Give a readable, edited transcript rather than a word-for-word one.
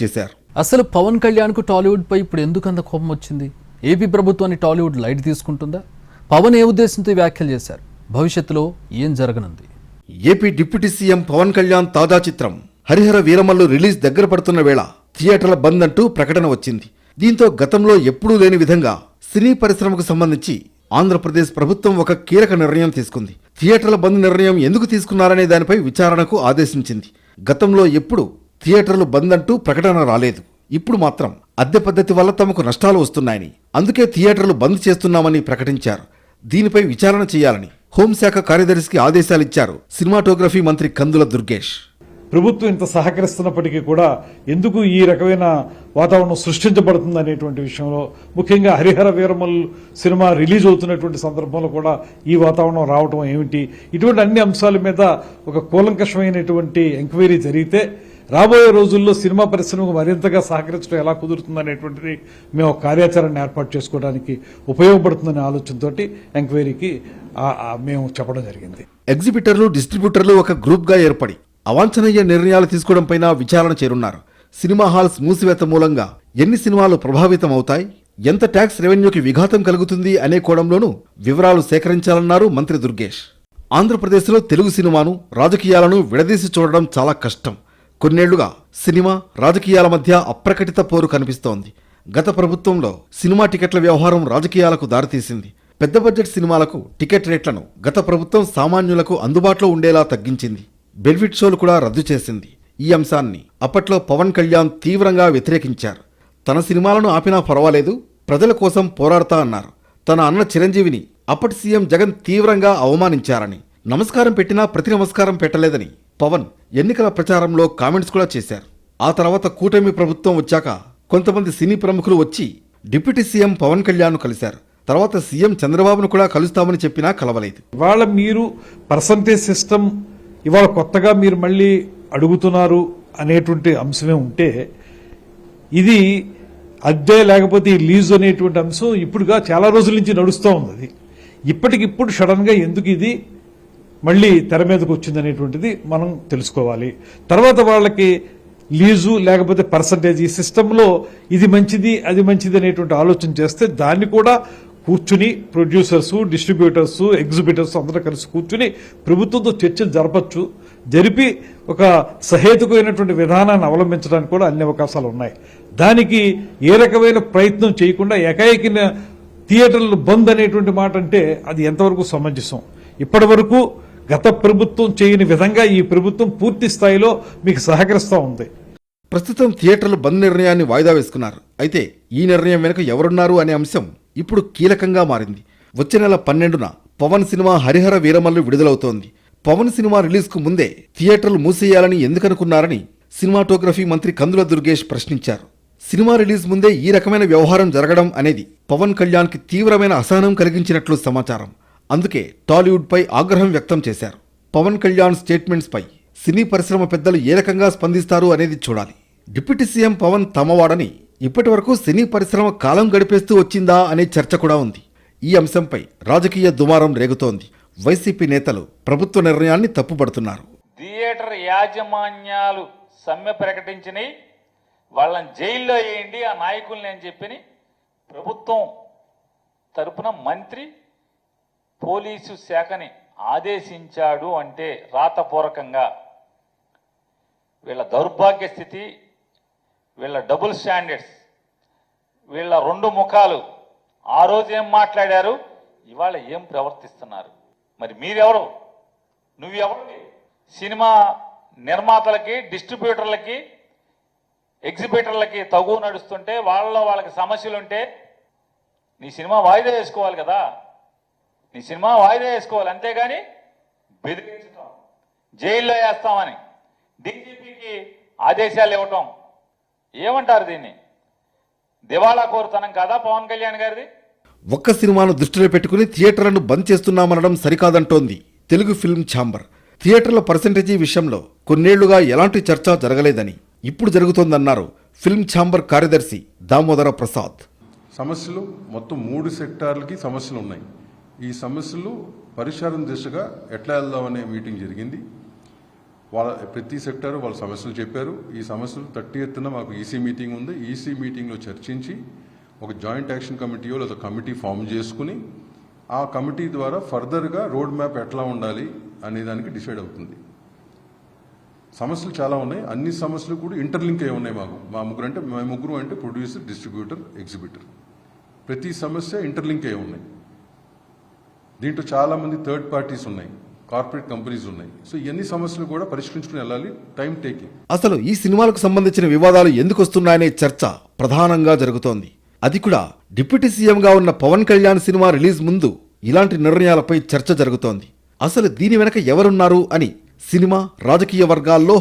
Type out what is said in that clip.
చేశారు. అసలు పవన్ కళ్యాణ్కు టాలీవుడ్ పై ఇప్పుడు ఎందుకంత కోపం వచ్చింది? ఏపీ ప్రభుత్వాన్ని టాలీవుడ్ లైట్ తీసుకుంటుందా? పవన్ ఏ ఉద్దేశంతో వ్యాఖ్యలు చేశారు? భవిష్యత్తులో ఏం జరగనుంది? AP deputy CM Pawan Kalyan తాజా చిత్రం హరిహర వీరమల్లు రిలీజ్ దగ్గర పడుతున్న వేళ థియేటర్ల బంద్ అంటూ ప్రకటన వచ్చింది. దీంతో గతంలో ఎప్పుడూ లేని విధంగా సినీ పరిశ్రమకు సంబంధించి ఆంధ్రప్రదేశ్ ప్రభుత్వం ఒక కీలక నిర్ణయం తీసుకుంది. థియేటర్ల బంద్ నిర్ణయం ఎందుకు తీసుకున్నారనే దానిపై విచారణకు ఆదేశించింది. గతంలో ఎప్పుడు థియేటర్లు బంద్ అంటూ ప్రకటన రాలేదు. ఇప్పుడు మాత్రం అద్దె పద్ధతి వల్ల తమకు నష్టాలు వస్తున్నాయని, అందుకే థియేటర్లు బంద్ చేస్తున్నామని ప్రకటించారు. దీనిపై విచారణ చేయాలని హోంశాఖ కార్యదర్శికి ఆదేశాలిచ్చారు సినిమాటోగ్రఫీ మంత్రి కందుల దుర్గేష్. ప్రభుత్వం ఇంత సహకరిస్తున్నప్పటికీ కూడా ఎందుకు ఈ రకమైన వాతావరణం సృష్టించబడుతుంది అనేటువంటి విషయంలో, ముఖ్యంగా హరిహర వీరమల్లు సినిమా రిలీజ్ అవుతున్నటువంటి సందర్భంలో కూడా ఈ వాతావరణం రావటం ఏమిటి, ఇటువంటి అన్ని అంశాల మీద ఒక కూలంకషమైనటువంటి ఎంక్వైరీ జరిగితే రాబోయే రోజుల్లో సినిమా పరిశ్రమకు మరింతగా సహకరించడం ఎలా కుదురుతుందనేటువంటిది మేము కార్యాచరణ ఏర్పాటు చేసుకోవడానికి ఉపయోగపడుతుందనే ఆలోచనతో ఎంక్వైరీకి మేము చెప్పడం జరిగింది. ఎగ్జిబిటర్లు, డిస్ట్రిబ్యూటర్లు ఒక గ్రూప్గా ఏర్పడి అవాంఛనీయ నిర్ణయాలు తీసుకోవడంపై విచారణ చేరున్నారు. సినిమా హాల్స్ మూసివేత మూలంగా ఎన్ని సినిమాలు ప్రభావితం అవుతాయి, ఎంత ట్యాక్స్ రెవెన్యూకి విఘాతం కలుగుతుంది అనే కోణంలోనూ వివరాలు సేకరించాలన్నారు మంత్రి దుర్గేష్. ఆంధ్రప్రదేశ్లో తెలుగు సినిమాను, రాజకీయాలను విడదీసి చూడడం చాలా కష్టం. కొన్నేళ్లుగా సినిమా, రాజకీయాల మధ్య అప్రకటిత పోరు కనిపిస్తోంది. గత ప్రభుత్వంలో సినిమా టికెట్ల వ్యవహారం రాజకీయాలకు దారితీసింది. పెద్ద బడ్జెట్ సినిమాలకు టికెట్ రేట్లను గత ప్రభుత్వం సామాన్యులకు అందుబాటులో ఉండేలా తగ్గించింది. బెనిఫిట్ షోలు కూడా రద్దు చేసింది. ఈ అంశాన్ని అప్పట్లో పవన్ కళ్యాణ్ తీవ్రంగా వ్యతిరేకించారు. తన సినిమాలను ఆపినా పర్వాలేదు, ప్రజల కోసం పోరాడతా అన్నారు. తన అన్న చిరంజీవిని అప్పటి సీఎం జగన్ తీవ్రంగా అవమానించారని, నమస్కారం పెట్టినా ప్రతి నమస్కారం పెట్టలేదని పవన్ ఎన్నికల ప్రచారంలో కామెంట్స్ కూడా చేశారు. ఆ తర్వాత కూటమి ప్రభుత్వం వచ్చాక కొంతమంది సినీ ప్రముఖులు వచ్చి డిప్యూటీ సీఎం పవన్ కళ్యాణ్ను కలిశారు. తర్వాత సీఎం చంద్రబాబును కూడా కలుస్తామని చెప్పినా కలవలేదు. ఇవాళ మీరు పర్సంటేజ్ సిస్టమ్ ఇవాళ కొత్తగా మీరు మళ్ళీ అడుగుతున్నారు అనేటువంటి అంశమే ఉంటే, ఇది అద్దె లేకపోతే ఈ లీజ్ అనేటువంటి అంశం ఇప్పుడుగా చాలా రోజుల నుంచి నడుస్తూ ఉంది. అది ఇప్పటికిప్పుడు సడన్గా ఎందుకు ఇది మళ్ళీ తెర మీదకు వచ్చింది అనేటువంటిది మనం తెలుసుకోవాలి. తర్వాత వాళ్ళకి లీజు లేకపోతే పర్సంటేజ్ ఈ సిస్టంలో ఇది మంచిది అది మంచిది అనేటువంటి ఆలోచన చేస్తే దాన్ని కూడా కూర్చుని ప్రొడ్యూసర్స్, డిస్ట్రిబ్యూటర్స్, ఎగ్జిబిటర్స్ అందరూ కలిసి కూర్చుని ప్రభుత్వంతో చర్చలు జరపచ్చు. జరిపి ఒక సహేతుకమైనటువంటి విధానాన్ని అవలంబించడానికి కూడా అన్ని అవకాశాలు ఉన్నాయి. దానికి ఏ రకమైన ప్రయత్నం చేయకుండా ఏకాఏకిన థియేటర్లు బంద్ అనేటువంటి మాట అంటే అది ఎంతవరకు సమంజసం? ఇప్పటి వరకు గత ప్రభుత్వం చేయని విధంగా ఈ ప్రభుత్వం పూర్తి స్థాయిలో మీకు సహకరిస్తూ ఉంది. ప్రస్తుతం థియేటర్లు బంద్ నిర్ణయాన్ని వాయిదా వేసుకున్నారు. అయితే ఈ నిర్ణయం వెనుక ఎవరున్నారు అనే అంశం ఇప్పుడు కీలకంగా మారింది. వచ్చే నెల 12న పవన్ సినిమా హరిహర వీరమల్లు విడుదలవుతోంది. పవన్ సినిమా రిలీజ్కు ముందే థియేటర్లు మూసేయాలని ఎందుకనుకున్నారని సినిమాటోగ్రఫీ మంత్రి కందుల దుర్గేష్ ప్రశ్నించారు. సినిమా రిలీజ్ ముందే ఈ రకమైన వ్యవహారం జరగడం అనేది పవన్ కళ్యాణ్కి తీవ్రమైన అసహనం కలిగించినట్లు సమాచారం. అందుకే టాలీవుడ్పై ఆగ్రహం వ్యక్తం చేశారు. పవన్ కళ్యాణ్ స్టేట్మెంట్స్పై సినీ పరిశ్రమ పెద్దలు ఏ రకంగా స్పందిస్తారు అనేది చూడాలి. డిప్యూటీ సీఎం పవన్ తమవాడని ఇప్పటి వరకు సినీ పరిశ్రమ కాలం గడిపేస్తూ వచ్చిందా అనే చర్చ కూడా ఉంది. ఈ అంశంపై రాజకీయ దుమారం రేగుతోంది. వైసీపీ నేతలు ప్రభుత్వ నిర్ణయాన్ని తప్పుపడుతున్నారు. థియేటర్ యాజమాన్యాలు సమ్మె ప్రకటించినాయి, వాళ్ళని జైల్లో వేయండి ఆ నాయకుల్ని అని చెప్పి ప్రభుత్వం తరపున మంత్రి పోలీసు శాఖని ఆదేశించాడు అంటే రాతపూర్వకంగా వీళ్ళ దౌర్భాగ్య స్థితి, వీళ్ళ డబుల్ స్టాండర్డ్స్, వీళ్ళ రెండు ముఖాలు, ఆ రోజు ఏం మాట్లాడారు, ఇవాళ ఏం ప్రవర్తిస్తున్నారు. మరి మీరెవరు? నువ్వెవరు? సినిమా నిర్మాతలకి, డిస్ట్రిబ్యూటర్లకి, ఎగ్జిబిటర్లకి తగు నడుస్తుంటే వాళ్ళకి సమస్యలుంటే నీ సినిమా వాయిదా వేసుకోవాలి కదా. నీ సినిమా వాయిదా వేసుకోవాలి, అంతేగాని బెదిరించడం, జైల్లో వేస్తామని డీజీపీకి ఆదేశాలు ఇవ్వటం ఏమంటారు? దీన్ని దివాళా కోరుతనం కాదా పవన్ కళ్యాణ్ గారిది? ఒక్క సినిమాను దృష్టిలో పెట్టుకుని థియేటర్లను బంద్ చేస్తున్నామనడం సరికాదంటోంది తెలుగు ఫిల్మ్ ఛాంబర్. థియేటర్ల పర్సెంటేజీ విషయంలో కొన్నేళ్లుగా ఎలాంటి చర్చ జరగలేదని ఇప్పుడు జరుగుతోందన్నారు ఫిల్మ్ ఛాంబర్ కార్యదర్శి దామోదర ప్రసాద్. సమస్యలు మొత్తం 3 సెక్టార్లకి సమస్యలు ఉన్నాయి. ఈ సమస్యలు పరిష్కారం దిశగా ఎట్లా వెళ్దామనే మీటింగ్ జరిగింది. ప్రతి సెక్టార్ వాళ్ళ సమస్యలు చెప్పారు. ఈ సమస్యలు 30th మాకు ఈసీ మీటింగ్ ఉంది. ఈసీ మీటింగ్లో చర్చించి ఒక జాయింట్ యాక్షన్ కమిటీయో లేదా కమిటీ ఫామ్ చేసుకుని ఆ కమిటీ ద్వారా ఫర్దర్గా రోడ్ మ్యాప్ ఎట్లా ఉండాలి అనే దానికి డిసైడ్ అవుతుంది. సమస్యలు చాలా ఉన్నాయి. అన్ని సమస్యలు కూడా ఇంటర్లింక్ అయి ఉన్నాయి. మా ముగ్గురు అంటే ప్రొడ్యూసర్, డిస్ట్రిబ్యూటర్, ఎగ్జిబిటర్. ప్రతి సమస్య ఇంటర్లింక్ అయి ఉన్నాయి. దీంట్లో చాలామంది థర్డ్ పార్టీస్ ఉన్నాయి, కార్పొరేట్ కంపెనీస్ ఉన్నాయి. సో ఇవన్నీ సమస్యలు కూడా పరిష్కరించుకుని వెళ్ళాలి. Time taking. అసలు ఈ సినిమాలకు సంబంధించిన వివాదాలు ఎందుకు వస్తున్నాయనే చర్చ ప్రధానంగా జరుగుతోంది. అది కూడా డిప్యూటీ సీఎంగా ఉన్న పవన్ కళ్యాణ్ సినిమా రిలీజ్ ముందు ఇలాంటి నిర్ణయాలపై చర్చ జరుగుతోంది. అసలు దీని వెనక ఎవరున్నారు అని సినిమా రాజకీయ వర్గాల్లో